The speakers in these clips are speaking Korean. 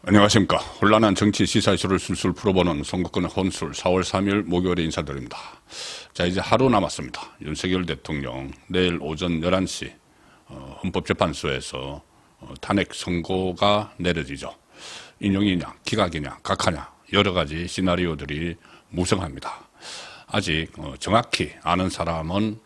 안녕하십니까. 혼란한 정치 시사 이슈를 술술 풀어보는 선거권의 혼술 4월 3일 목요일에 인사드립니다. 자, 이제 하루 남았습니다. 윤석열 대통령 내일 오전 11시 헌법재판소에서 탄핵 선고가 내려지죠. 인용이냐 기각이냐 각하냐 여러 가지 시나리오들이 무성합니다. 아직 정확히 아는 사람은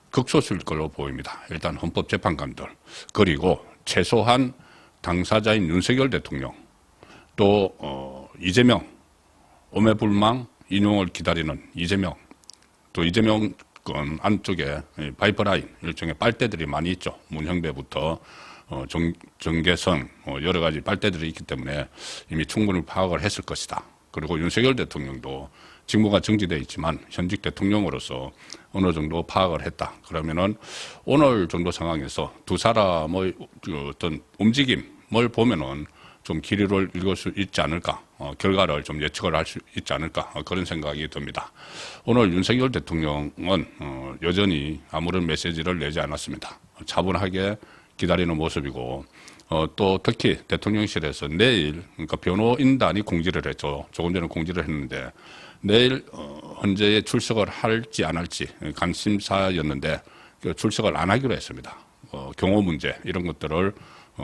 극소수일 걸로 보입니다. 일단 헌법재판관들, 그리고 최소한 당사자인 윤석열 대통령, 또 이재명, 오매불망 인용을 기다리는 이재명, 또 이재명 안쪽에 파이프라인, 일종의 빨대들이 많이 있죠. 문형배부터 정계선 여러 가지 빨대들이 있기 때문에 이미 충분히 파악을 했을 것이다. 그리고 윤석열 대통령도 직무가 정지되어 있지만 현직 대통령으로서 어느 정도 파악을 했다. 그러면은 오늘 정도 상황에서 두 사람의 어떤 움직임을 보면은 좀 길이를 읽을 수 있지 않을까, 결과를 좀 예측을 할 수 있지 않을까, 그런 생각이 듭니다. 오늘 윤석열 대통령은 여전히 아무런 메시지를 내지 않았습니다. 차분하게 기다리는 모습이고, 또 특히 대통령실에서 내일, 그러니까 변호인단이 공지를 했죠. 조금 전에 공지를 했는데 내일 헌재에 출석을 할지 안 할지 관심사였는데 출석을 안 하기로 했습니다. 경호 문제 이런 것들을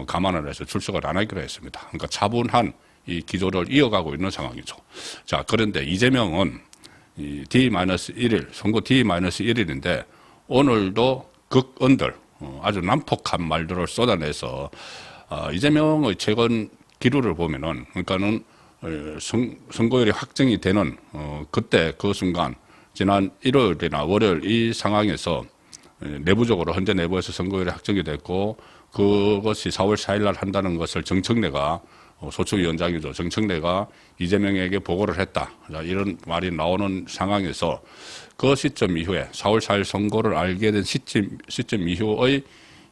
감안을 해서 출석을 안 하기로 했습니다. 그러니까 차분한 이 기조를 이어가고 있는 상황이죠. 자, 그런데 이재명은 이 D-1일, 선거 D-1일인데 오늘도 극언들, 아주 난폭한 말들을 쏟아내서 이재명의 최근 기류를 보면은, 그러니까는 선거율이 확정이 되는 그때 그 순간 지난 일요일이나 월요일 이 상황에서 내부적으로 헌재 내부에서 선거율이 확정이 됐고 그것이 4월 4일 날 한다는 것을 정청래가 소추위원장이죠. 정청래가 이재명에게 보고를 했다. 이런 말이 나오는 상황에서 그 시점 이후에 4월 4일 선거를 알게 된 시점 이후의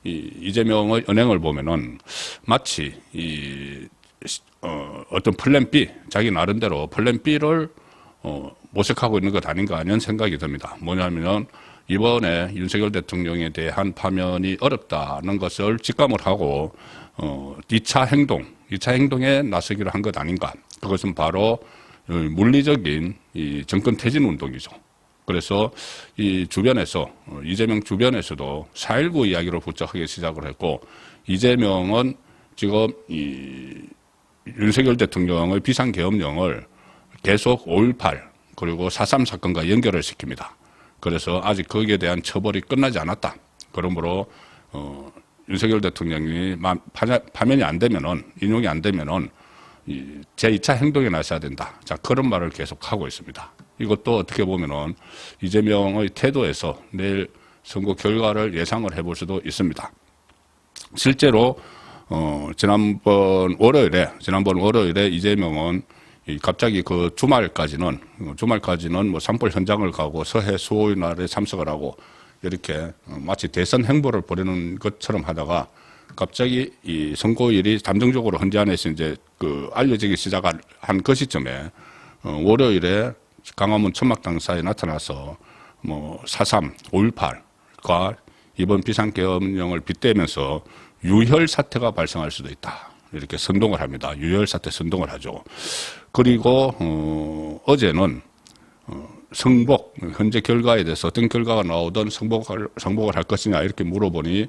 이재명의 언행을 보면은 마치 어떤 플랜 B, 자기 나름대로 플랜 B를 모색하고 있는 것 아닌가 하는 생각이 듭니다. 뭐냐면은 이번에 윤석열 대통령에 대한 파면이 어렵다는 것을 직감을 하고 2차 행동에 나서기로 한 것 아닌가. 그것은 바로 물리적인 이 정권 퇴진 운동이죠. 그래서 이 주변에서 이재명 주변에서도 4.19 이야기를 부쩍하기 시작을 했고, 이재명은 지금 이 윤석열 대통령의 비상계엄령을 계속 5.18 그리고 4.3 사건과 연결을 시킵니다. 그래서 아직 거기에 대한 처벌이 끝나지 않았다. 그러므로 윤석열 대통령이 파면이 안 되면은, 인용이 안 되면은 제2차 행동에 나서야 된다. 자, 그런 말을 계속 하고 있습니다. 이것도 어떻게 보면은 이재명의 태도에서 내일 선거 결과를 예상을 해볼 수도 있습니다. 실제로 지난번 월요일에 이재명은 갑자기 그 주말까지는 뭐 산불 현장을 가고 서해 수호의 날에 참석을 하고 이렇게 마치 대선 행보를 벌이는 것처럼 하다가 갑자기 이 선거일이 잠정적으로 헌재 안에서 이제 알려지기 시작한 그 시점에 월요일에 강화문 천막당사에 나타나서 뭐 4.3, 5.18과 이번 비상계엄령을 빗대면서 유혈 사태가 발생할 수도 있다. 이렇게 선동을 합니다. 유혈 사태 선동을 하죠. 그리고 어제는 성복, 현재 결과에 대해서 어떤 결과가 나오든 성복을 할 것이냐 이렇게 물어보니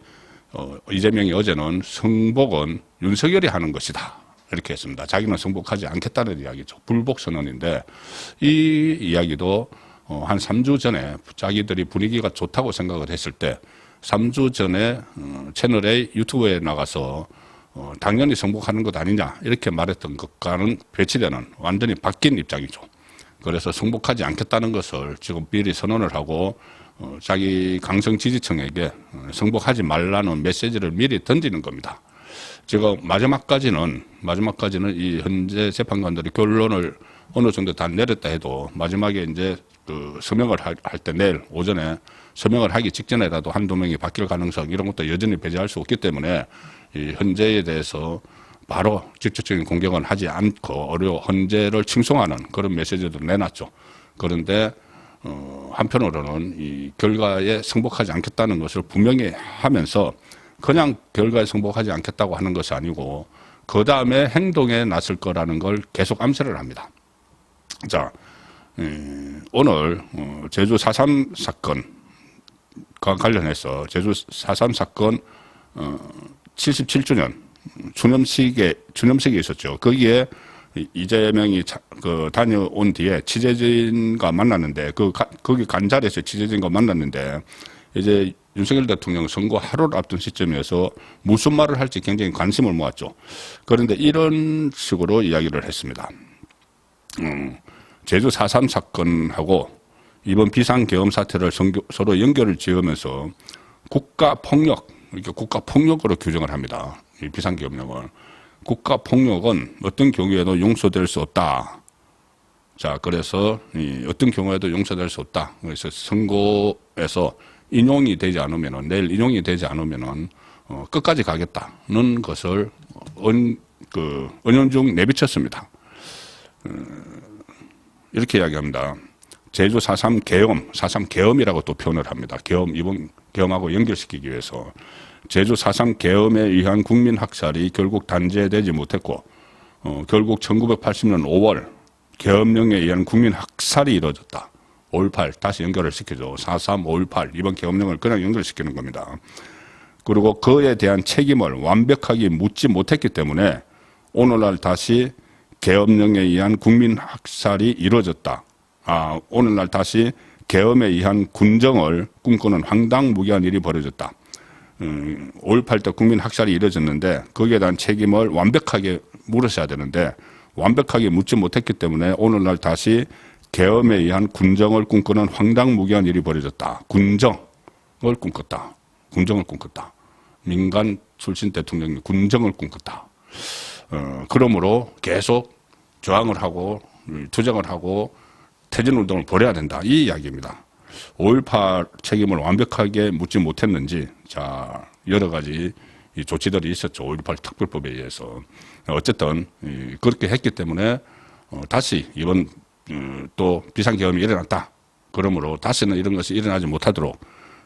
이재명이 어제는 성복은 윤석열이 하는 것이다. 이렇게 했습니다. 자기는 성복하지 않겠다는 이야기죠. 불복 선언인데 이 이야기도 한 3주 전에 자기들이 분위기가 좋다고 생각을 했을 때 3주 전에 채널A 유튜브에 나가서 당연히 성복하는 것 아니냐 이렇게 말했던 것과는 배치되는 완전히 바뀐 입장이죠. 그래서 성복하지 않겠다는 것을 지금 미리 선언을 하고 자기 강성 지지층에게 성복하지 말라는 메시지를 미리 던지는 겁니다. 지금 마지막까지는 이 현재 재판관들이 결론을 어느 정도 다 내렸다 해도 마지막에 이제 서명을 할 때 내일 오전에 서명을 하기 직전에라도 한두 명이 바뀔 가능성 이런 것도 여전히 배제할 수 없기 때문에 이 헌재에 대해서 바로 직접적인 공격은 하지 않고 헌재를 칭송하는 그런 메시지도 내놨죠. 그런데 한편으로는 이 결과에 승복하지 않겠다는 것을 분명히 하면서 그냥 결과에 승복하지 않겠다고 하는 것이 아니고 그 다음에 행동에 나설 거라는 걸 계속 암시를 합니다. 자, 오늘 제주 4.3 사건과 관련해서 제주 4.3 사건 77주년 주념식이 있었죠. 거기에 이재명이 다녀온 뒤에 취재진과 만났는데 거기 간 자리에서 취재진과 만났는데 이제 윤석열 대통령 선거 하루를 앞둔 시점에서 무슨 말을 할지 굉장히 관심을 모았죠. 그런데 이런 식으로 이야기를 했습니다. 제주 4.3 사건하고 이번 비상계엄 사태를 서로 연결을 지으면서 국가폭력, 이렇게 국가폭력으로 규정을 합니다. 이 비상계엄령을. 국가폭력은 어떤 경우에도 용서될 수 없다. 자, 그래서 어떤 경우에도 용서될 수 없다. 그래서 선거에서 인용이 되지 않으면은, 내일 인용이 되지 않으면은, 끝까지 가겠다는 것을 은연중 내비쳤습니다. 이렇게 이야기합니다. 제주 4.3 계엄, 4.3 계엄이라고 또 표현을 합니다. 이번 계엄하고 연결시키기 위해서. 제주 4.3 계엄에 의한 국민 학살이 결국 단죄되지 못했고, 결국 1980년 5월 계엄령에 의한 국민 학살이 이루어졌다. 5.18 다시 연결을 시키죠. 4.3, 5.18 이번 계엄령을 그냥 연결시키는 겁니다. 그리고 그에 대한 책임을 완벽하게 묻지 못했기 때문에 오늘날 다시 계엄령에 의한 국민 학살이 이루어졌다. 오늘날 다시 계엄에 의한 군정을 꿈꾸는 황당무계한 일이 벌어졌다. 5.18 때 국민 학살이 이루어졌는데 거기에 대한 책임을 완벽하게 물으셔야 되는데 완벽하게 묻지 못했기 때문에 오늘날 다시 계엄에 의한 군정을 꿈꾸는 황당무계한 일이 벌어졌다. 군정을 꿈꿨다. 군정을 꿈꿨다. 민간 출신 대통령이 군정을 꿈꿨다. 그러므로 계속 저항을 하고 투쟁을 하고 퇴진운동을 벌여야 된다. 이 이야기입니다. 5.18 책임을 완벽하게 묻지 못했는지, 자, 여러 가지 이 조치들이 있었죠. 5.18 특별법에 의해서. 어쨌든, 그렇게 했기 때문에, 다시 이번, 또 비상계엄이 일어났다. 그러므로 다시는 이런 것이 일어나지 못하도록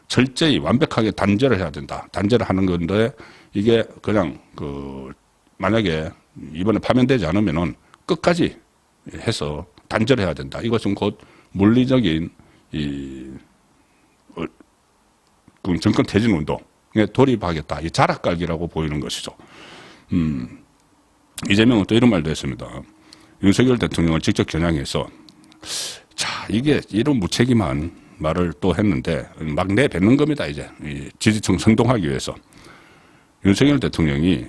철저히 완벽하게 단죄를 해야 된다. 단죄를 하는 건데, 이게 그냥, 만약에 이번에 파면되지 않으면은 끝까지 해서 단죄를 해야 된다. 이것은 곧 물리적인 정권 퇴진 운동에 돌입하겠다. 이 자락갈기라고 보이는 것이죠. 이재명은 또 이런 말도 했습니다. 윤석열 대통령을 직접 겨냥해서 자, 이게 이런 무책임한 말을 또 했는데 막 내뱉는 겁니다. 이제 지지층 선동하기 위해서. 윤석열 대통령이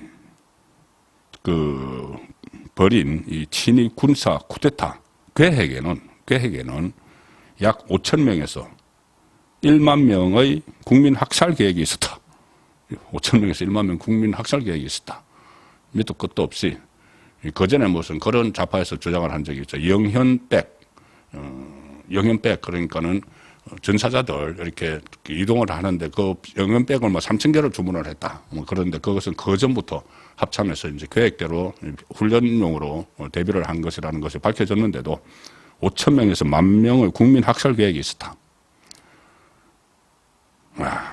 벌인 이 친위 군사 쿠데타 계획에는 약 5천 명에서 1만 명의 국민 학살 계획이 있었다. 5천 명에서 1만 명 국민 학살 계획이 있었다. 밑도 끝도 없이 그전에 무슨 그런 좌파에서 주장을 한 적이 있죠. 영현백 그러니까는 전사자들 이렇게 이동을 하는데 그 영현백을 3,000개를 주문을 했다. 그런데 그것은 그 전부터 합참에서 이제 계획대로 훈련용으로 대비를 한 것이라는 것이 밝혀졌는데도 5천 명에서 1만 명의 국민 학살 계획이 있었다.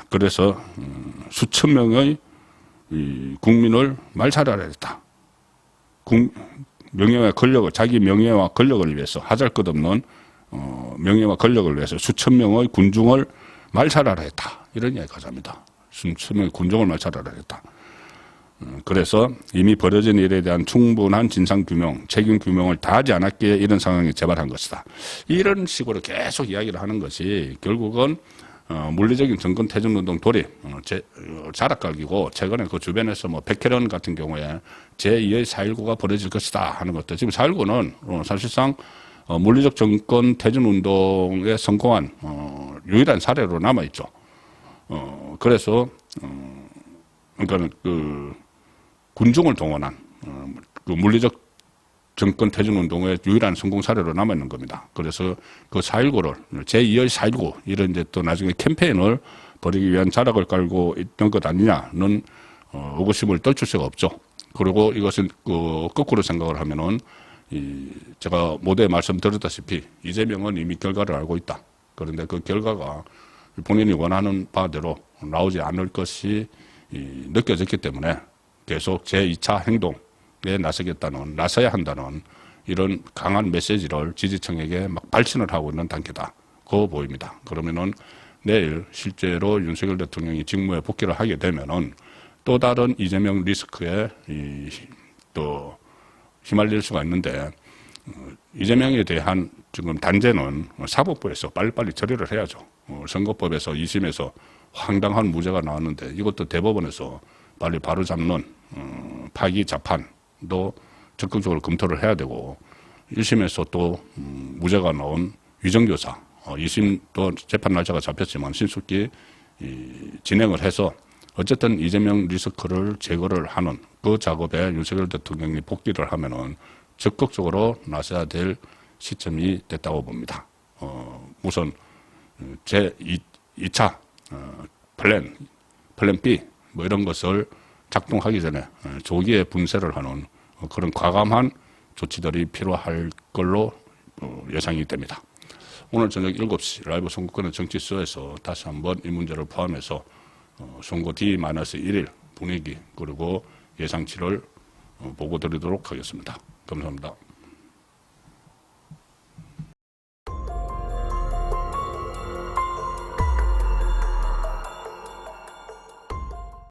그래서 수천 명의 국민을 말살하려 했다. 명예와 권력을, 자기 명예와 권력을 위해서 하잘것없는 명예와 권력을 위해서 수천 명의 군중을 말살하려 했다. 이런 이야기가 합니다. 수천 명의 군중을 말살하려 했다. 그래서 이미 벌어진 일에 대한 충분한 진상규명, 책임규명을 다하지 않았기에 이런 상황이 재발한 것이다. 이런 식으로 계속 이야기를 하는 것이 결국은 물리적인 정권 퇴진운동 돌입, 자락각이고 최근에 그 주변에서 백혜련 같은 경우에 제2의 4.19가 벌어질 것이다 하는 것도 지금 4.19는 사실상 물리적 정권 퇴진운동에 성공한 유일한 사례로 남아있죠. 그래서 그러니까 군중을 동원한 물리적 정권 퇴진운동의 유일한 성공 사례로 남아있는 겁니다. 그래서 그 4.19를 제2의 4.19 이런 이제 또 나중에 캠페인을 벌이기 위한 자락을 깔고 있던 것 아니냐는 의구심을 떨칠 수가 없죠. 그리고 이것은 거꾸로 생각을 하면은 제가 모두에 말씀드렸다시피 이재명은 이미 결과를 알고 있다. 그런데 그 결과가 본인이 원하는 바대로 나오지 않을 것이 느껴졌기 때문에 계속 제2차 행동, 나서야 한다는 이런 강한 메시지를 지지층에게 막 발신을 하고 있는 단계다. 고 보입니다. 그러면은 내일 실제로 윤석열 대통령이 직무에 복귀를 하게 되면은 또 다른 이재명 리스크에 또 휘말릴 수가 있는데, 이재명에 대한 지금 단죄는 사법부에서 빨리빨리 처리를 해야죠. 선거법에서 2심에서 황당한 무죄가 나왔는데 이것도 대법원에서 빨리 바로잡는 파기 재판도 적극적으로 검토를 해야 되고, 1심에서 또 무죄가 나온 위정교사, 2심도 재판 날짜가 잡혔지만 신속히 진행을 해서 어쨌든 이재명 리스크를 제거를 하는 그 작업에 윤석열 대통령이 복귀를 하면은 적극적으로 나서야 될 시점이 됐다고 봅니다. 우선 제2차 플랜 B 뭐 이런 것을 작동하기 전에 조기에 분쇄를 하는 그런 과감한 조치들이 필요할 걸로 예상이 됩니다. 오늘 저녁 7시 라이브 선거권의 정치쇼에서 다시 한번 이 문제를 포함해서 선거 D-1일 분위기 그리고 예상치를 보고 드리도록 하겠습니다. 감사합니다.